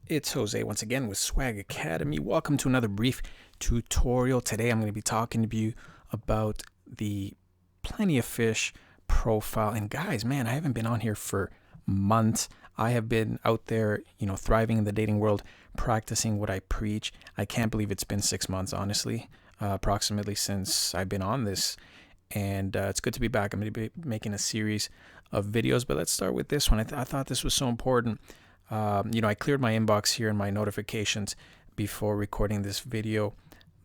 It's Jose once again with Swag Academy. Welcome to another brief tutorial. Today I'm going to be talking to you about the Plenty of Fish profile. And guys, man, I haven't been on here for months. I have been out there, thriving in the dating world, practicing what I preach. I can't believe it's been 6 months, honestly, approximately since I've been on this. And it's good to be back. I'm going to be making a series of videos, but let's start with this one. I thought this was so important. I cleared my inbox here and my notifications before recording this video,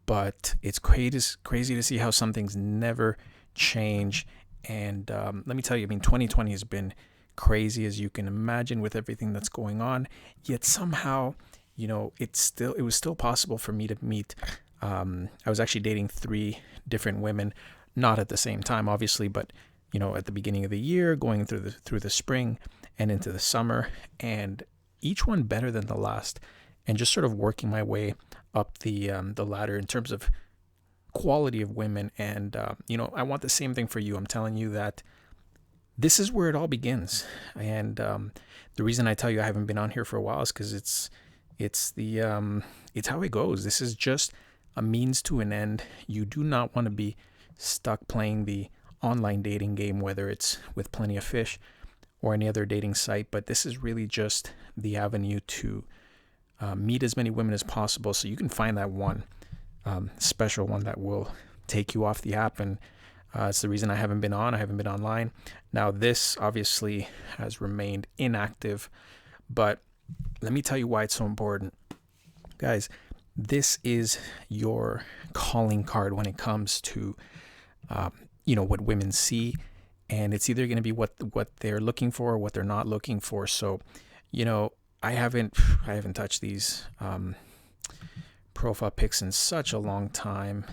but it's crazy to see how some things never change. And let me tell you, 2020 has been crazy, as you can imagine, with everything that's going on. Yet somehow, it was still possible for me to meet. I was actually dating 3 different women, not at the same time, obviously, but at the beginning of the year, going through the spring and into the summer, and each one better than the last, and just sort of working my way up the ladder in terms of quality of women. And I want the same thing for you. I'm telling you that this is where it all begins. And the reason I tell you I haven't been on here for a while is because it's how it goes. This is just a means to an end. You do not want to be stuck playing the online dating game, whether it's with Plenty of Fish or any other dating site, but this is really just the avenue to meet as many women as possible, so you can find that one special one that will take you off the app. And it's the reason I haven't been online. Now, this obviously has remained inactive, but let me tell you why it's so important. Guys, this is your calling card when it comes to what women see, and it's either going to be what they're looking for or what they're not looking for. So, I haven't touched these profile pics in such a long time,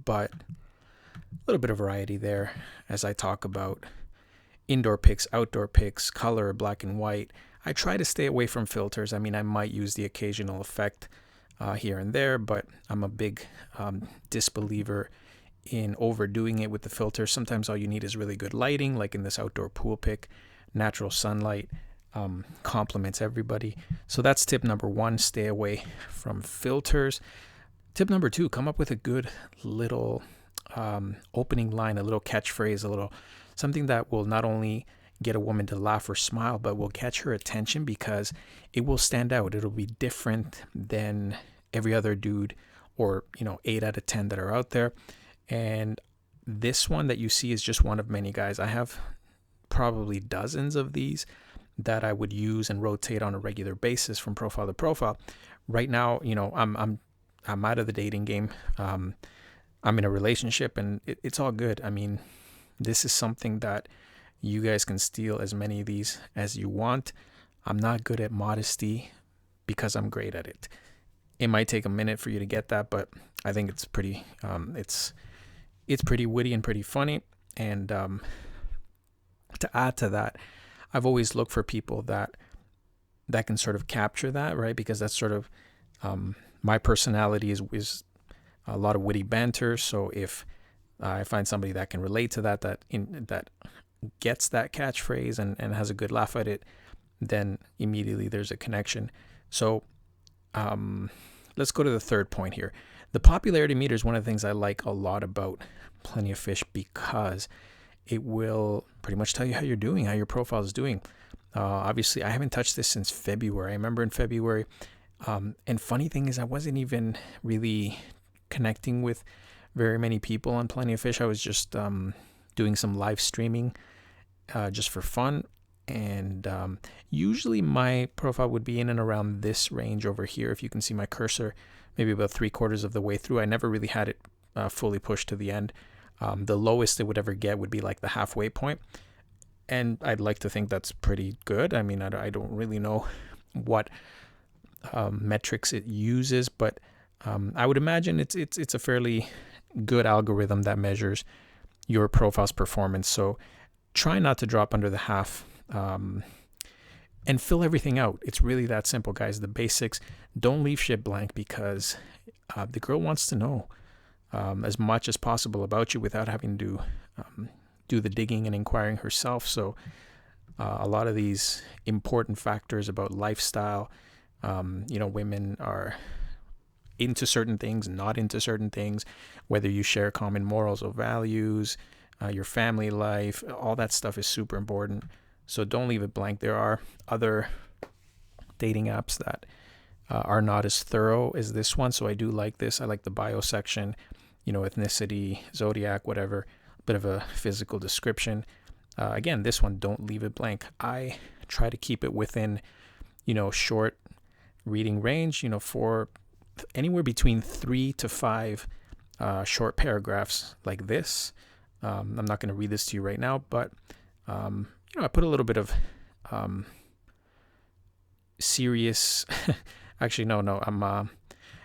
but a little bit of variety there as I talk about indoor pics, outdoor pics, color, black and white. I try to stay away from filters. I might use the occasional effect here and there, but I'm a big disbeliever in overdoing it with the filter. Sometimes all you need is really good lighting, like in this outdoor pool pic. Natural sunlight complements everybody. So that's tip number 1, stay away from filters. Tip number 2, come up with a good little opening line, a little catchphrase, a little something that will not only get a woman to laugh or smile, but will catch her attention because it will stand out. It'll be different than every other dude or 8 out of 10 that are out there. And this one that you see is just one of many, guys. I have probably dozens of these that I would use and rotate on a regular basis from profile to profile. Right now, I'm out of the dating game. I'm in a relationship, and it's all good. This is something that you guys can steal as many of these as you want. I'm not good at modesty because I'm great at it. It might take a minute for you to get that, but I think it's pretty it's pretty witty and pretty funny. And to add to that, I've always looked for people that can sort of capture that, right? Because that's sort of my personality is a lot of witty banter. So if I find somebody that can relate to that gets that catchphrase and has a good laugh at it, then immediately there's a connection. So let's go to the third point here. The popularity meter is one of the things I like a lot about Plenty of Fish because it will pretty much tell you how you're doing, how your profile is doing. Obviously, I haven't touched this since February. I remember in February, and funny thing is I wasn't even really connecting with very many people on Plenty of Fish. I was just doing some live streaming just for fun. And usually my profile would be in and around this range over here. If you can see my cursor, maybe about 3/4 of the way through. I never really had it fully pushed to the end. The lowest it would ever get would be like the halfway point. And I'd like to think that's pretty good. I don't really know what metrics it uses, but I would imagine it's a fairly good algorithm that measures your profile's performance. So try not to drop under the half. And fill everything out. It's really that simple, guys. The basics. Don't leave shit blank because the girl wants to know as much as possible about you without having to do the digging and inquiring herself. So a lot of these important factors about lifestyle, Women are into certain things, not into certain things, whether you share common morals or values, your family life, all that stuff is super important. So don't leave it blank. There are other dating apps that are not as thorough as this one. So I do like this. I like the bio section, ethnicity, zodiac, whatever, a bit of a physical description. Again, this one, don't leave it blank. I try to keep it within, short reading range, for anywhere between 3 to 5 short paragraphs like this. I'm not going to read this to you right now, but I put a little bit of serious. Actually, no. I'm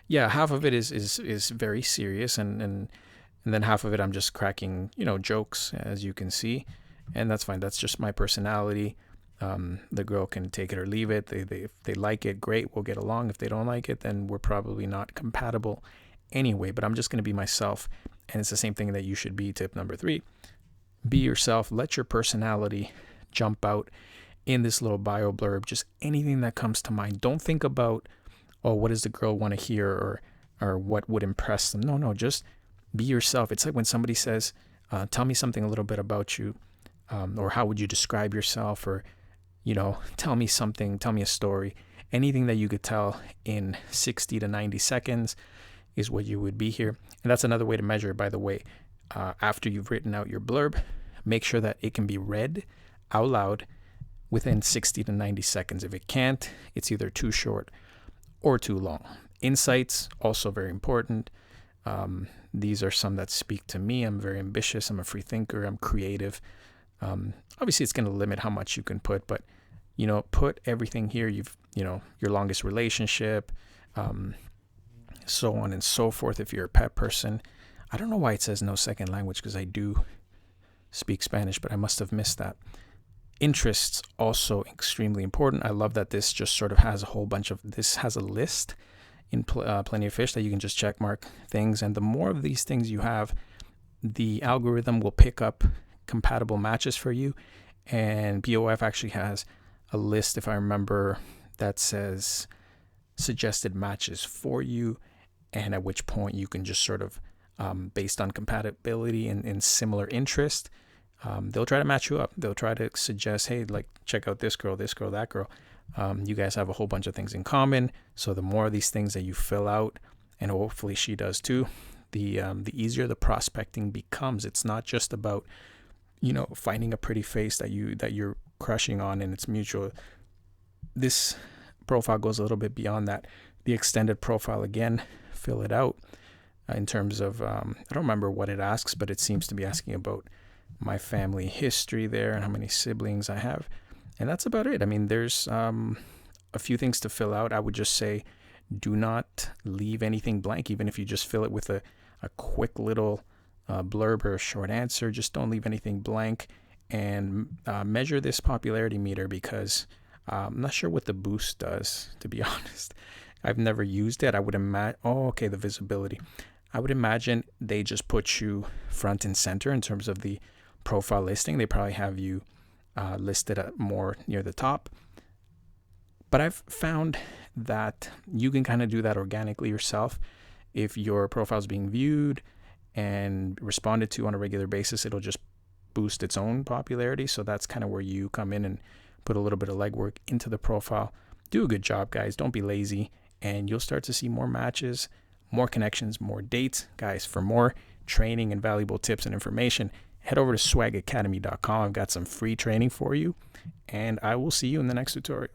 half of it is very serious, and then half of it I'm just cracking jokes, as you can see, and that's fine. That's just my personality. The girl can take it or leave it. If they like it, great, we'll get along. If they don't like it, then we're probably not compatible anyway. But I'm just going to be myself, and it's the same thing that you should be. Tip number 3, be yourself. Let your personality jump out in this little bio blurb. Just anything that comes to mind. Don't think about, what does the girl want to hear, or what would impress them. No, just be yourself. It's like when somebody says, tell me something a little bit about you, or how would you describe yourself, or tell me something, tell me a story. Anything that you could tell in 60 to 90 seconds is what you would be here. And that's another way to measure it, by the way. After you've written out your blurb, make sure that it can be read out loud within 60 to 90 seconds. If it can't, it's either too short or too long. Insights, also very important. These are some that speak to me. I'm very ambitious. I'm a free thinker. I'm creative. Obviously, it's going to limit how much you can put, but put everything here. Your longest relationship, so on and so forth. If you're a pet person, I don't know why it says no second language, because I do speak Spanish, but I must have missed that. Interests, also extremely important. I love that this just sort of has a whole bunch of, this has a list in Plenty of Fish that you can just check mark things. And the more of these things you have, the algorithm will pick up compatible matches for you. And BOF actually has a list, if I remember, that says suggested matches for you, and at which point you can just sort of, based on compatibility and similar interest, they'll try to match you up. They'll try to suggest, hey, like, check out this girl, that girl. You guys have a whole bunch of things in common. So the more of these things that you fill out, and hopefully she does too, the easier the prospecting becomes. It's not just about, finding a pretty face that you're crushing on and it's mutual. This profile goes a little bit beyond that. The extended profile, again, fill it out in terms of, I don't remember what it asks, but it seems to be asking about my family history there and how many siblings I have. And that's about it. I mean, there's a few things to fill out. I would just say, do not leave anything blank, even if you just fill it with a quick little blurb or a short answer. Just don't leave anything blank, and measure this popularity meter, because I'm not sure what the boost does, to be honest. I've never used it. I would imagine, the visibility. I would imagine they just put you front and center in terms of the profile listing. They probably have you listed more near the top. But I've found that you can kind of do that organically yourself. If your profile is being viewed and responded to on a regular basis, it'll just boost its own popularity. So that's kind of where you come in and put a little bit of legwork into the profile. Do a good job, guys. Don't be lazy, and you'll start to see more matches, more connections, more dates. Guys, for more training and valuable tips and information, head over to swagacademy.com. I've got some free training for you, and I will see you in the next tutorial.